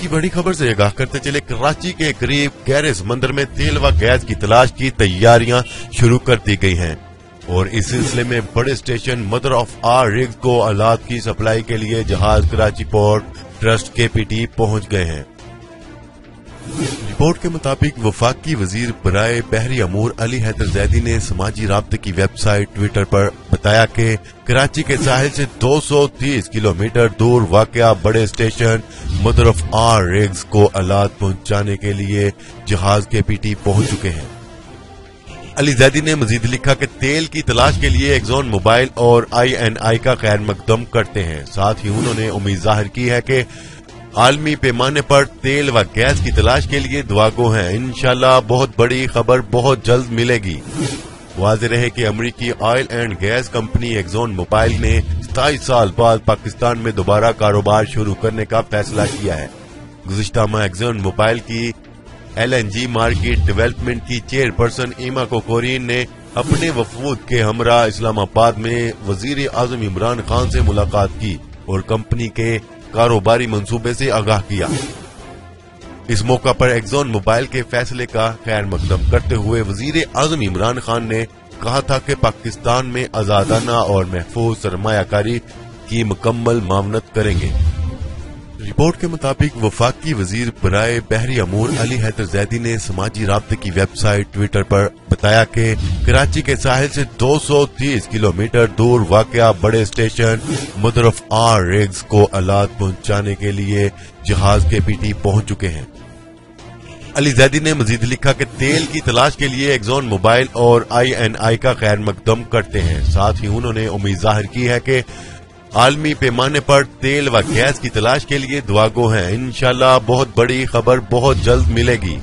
की बड़ी खबर से आगाह करते चले, कराची के करीब गहरे समंदर में तेल व गैस की तलाश की तैयारियां शुरू कर दी गई हैं और इस सिलसिले में बड़े station mother of all rigs को आलात की सप्लाई के लिए जहाज कराची पोर्ट ट्रस्ट KPT पहुंच गए हैं। रिपोर्ट के मुताबिक वफाकी वजीर बराए बहरी अमूर अली हैदर जैदी ने समाजी राब्ते की वेबसाइट ट्विटर पर बताया कि कराची के साहिल से 230 किलोमीटर दूर वाक़या बड़े station mother of all rigs को आलात पहुंचाने के लिए जहाज KPT पहुंच चुके हैं। अली जैदी ने मजीद लिखा कि तेल की तलाश के लिए एक्सॉन मोबाइल और INI का खैर मकदम करते हैं। साथ ही उन्होंने उम्मीद जाहिर की है कि आलमी पैमाने पर तेल व गैस की तलाश के लिए दुआगो हैं। इंशाल्लाह बहुत बड़ी खबर बहुत जल्द मिलेगी। वाज़ेह रहे कि अमरीकी oil and gas company Exxon Mobil ने 27 साल बाद पाकिस्तान में दोबारा कारोबार शुरू करने का फैसला किया है। गुज़िश्ता माह एक्सॉन मोबाइल की LNG मार्केट डेवलपमेंट की चेयरपर्सन ईमा कोकोरीन ने अपने वफूद के हमरा इस्लामाबाद में वजीर आजम इमरान खान से मुलाकात की और कंपनी के कारोबारी मंसूबे से आगाह किया। इस मौका पर एक्सॉन मोबाइल के फैसले का खैर मकदम करते हुए वजीर आजम इमरान खान ने कहा था कि पाकिस्तान में आजादाना और महफूज सरमायाकारी की मुकम्मल मावनत करेंगे। रिपोर्ट के मुताबिक वफाकी वजीर बराए बहरी अमूर अली हैदर जैदी ने समाजी राब्ते की वेबसाइट ट्विटर पर बताया कि कराची के साहिल से 230 किलोमीटर दूर वाक़या बड़े station mother of all rigs को आलात पहुंचाने के लिए जहाज KPT पहुंच चुके हैं। अली जैदी ने मजीद लिखा कि तेल की तलाश के लिए एक्सॉन मोबाइल और INI का खैर मकदम करते हैं। साथ ही उन्होंने उम्मीद जाहिर की है कि आलमी पैमाने पर तेल व गैस की तलाश के लिए दुआगो हैं। इंशाल्लाह बहुत बड़ी खबर बहुत जल्द मिलेगी।